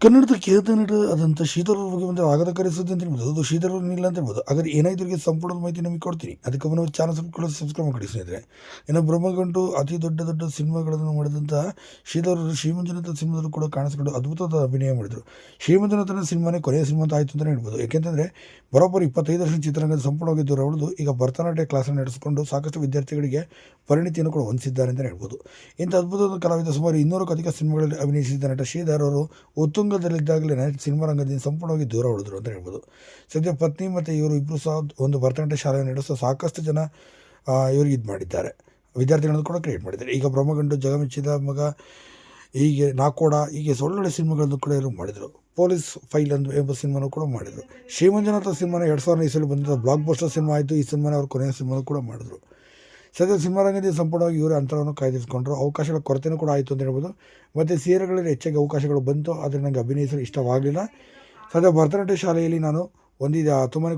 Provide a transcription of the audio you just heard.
ಕನ್ನಡದ ಖ್ಯಾತ ನಟ ಆದಂಥ ಶ್ರೀಧರ್ ಅವ್ರ ಬಗ್ಗೆ ಬಂದರೆ ಆಘಾತಕಾರಿ ಸುದ್ದಿ ಅಂತ ಹೇಳ್ಬೋದು. ಅದು ಶ್ರೀಧರ್ ಅವ್ರನ್ನಿಲ್ಲ ಅಂತ ಹೇಳ್ಬೋದು. ಹಾಗಾದ್ರೆ ಏನಾಯ್ತು ಇವರಿಗೆ ಸಂಪೂರ್ಣ ಮಾಹಿತಿ ನಿಮಗೆ ಕೊಡ್ತೀನಿ. ಅದಕ್ಕೆ ಅವನ ಚಾನಲ್ ಸಬ್ಸ್ಕ್ರೈಬ್ ಮಾಡಿ ಸ್ನೇಹಿತರೆ. ಇನ್ನು ಬ್ರಹ್ಮಗಂಟು ಅತಿ ದೊಡ್ಡ ಸಿನಿಮಾಗಳನ್ನು ಮಾಡಿದಂಥ ಶ್ರೀಧರ್ ಅವರು ಶ್ರೀಮಂಜುನಾಥ ಸಿನಿಮಾದಲ್ಲೂ ಕೂಡ ಕಾಣಿಸಿಕೊಂಡು ಅದ್ಭುತವಾದ ಅಭಿನಯ ಮಾಡಿದರು. ಶ್ರೀಮಂಜುನಾಥನ ಸಿನಿಮಾನೇ ಕೊನೆಯ ಸಿನಿಮಾ ಅಂತ ಆಯಿತು ಅಂತಲೇ ಹೇಳ್ಬೋದು. ಏಕೆಂತಂದರೆ ಬರೋಬ್ಬರಿ 25 ವರ್ಷ ಚಿತ್ರರಂಗದ ಸಂಪೂರ್ಣವಾಗಿ ದೂರ ಉಳಿದು ಈಗ ಭರತನಾಟ್ಯ ಕ್ಲಾಸನ್ನು ನಡೆಸಿಕೊಂಡು ಸಾಕಷ್ಟು ವಿದ್ಯಾರ್ಥಿಗಳಿಗೆ ಪರಿಣಿತಿಯನ್ನು ಕೂಡ ಹೊಂದಿಸಿದ್ದಾರೆ ಅಂತಲೇ ಹೇಳ್ಬೋದು. ಇಂಥ ಅದ್ಭುತವಾದ ಕಲಾವಿದ ಸುಮಾರು 200ಕ್ಕೂ ಅಧಿಕ ಸಿನಿಮಾಗಳಲ್ಲಿ ಅಭಿನಯಿಸಿದ ನಟ ಶ್ರೀಧರ್ ಅವರು ಉತ್ತುಂಗದಲ್ಲಿದ್ದಾಗಲೇ ಸಿನಿಮಾ ರಂಗದಿಂದ ಸಂಪೂರ್ಣವಾಗಿ ದೂರ ಉಳಿದ್ರು ಅಂತ ಹೇಳ್ಬೋದು. ಸದ್ಯ ಪತ್ನಿ ಮತ್ತು ಇವರು ಇಬ್ಬರು ಸಹ ಒಂದು ಭರತನಾಟ್ಯ ಶಾಲೆಯನ್ನು ನಡೆಸೋ ಸಾಕಷ್ಟು ಜನ ಇವರು ಇದು ಮಾಡಿದ್ದಾರೆ, ವಿದ್ಯಾರ್ಥಿಗಳನ್ನು ಕೂಡ ಕ್ರಿಯೇಟ್ ಮಾಡಿದ್ದಾರೆ. ಈಗ ಬ್ರಹ್ಮಗಂಡು, ಜಗಮೆಚ್ಚಿದ ಮಗ, ಹೀಗೆ ನಾಕೋಡ, ಹೀಗೆ ಒಳ್ಳೊಳ್ಳೆ ಸಿನಿಮಾಗಳನ್ನು ಕೂಡ ಇವರು ಮಾಡಿದರು. ಪೊಲೀಸ್ ಫೈಲ್ ಎಂಬ ಸಿನಿಮಾನೂ ಕೂಡ ಮಾಡಿದರು. ಶ್ರೀಮಂಜುನಾಥ ಸಿನಿಮಾನ 2020 ಬಂದಿದ್ದ ಬ್ಲಾಕ್ ಬಸ್ಟರ್ ಸಿನಿಮಾ ಆಯಿತು. ಈ ಸಿನಿಮಾನ ಅವರು ಕೊನೆಯ ಸಿನಿಮಾನು ಕೂಡ ಮಾಡಿದರು. ಸದ್ಯ ಸಿನಿಮಾ ರಂಗದಲ್ಲಿ ಸಂಪೂರ್ಣವಾಗಿ ಇವರೇ ಅಂತರವನ್ನು ಕಾಯ್ದಿರಿಸಿಕೊಂಡ್ರು. ಅವಕಾಶಗಳ ಕೊರತೆಯೂ ಕೂಡ ಆಯಿತು ಅಂತ ಹೇಳ್ಬೋದು. ಮತ್ತು ಸೀರಿಯಲ್ಗಳಲ್ಲಿ ಹೆಚ್ಚಾಗಿ ಅವಕಾಶಗಳು ಬಂತು, ಆದರೆ ನನಗೆ ಅಭಿನಯಿಸಲು ಇಷ್ಟವಾಗಲಿಲ್ಲ. ಸದ್ಯ ಭರತನಾಟ್ಯ ಶಾಲೆಯಲ್ಲಿ ನಾನು ಹೊಂದಿದ್ದ ತುಂಬಾ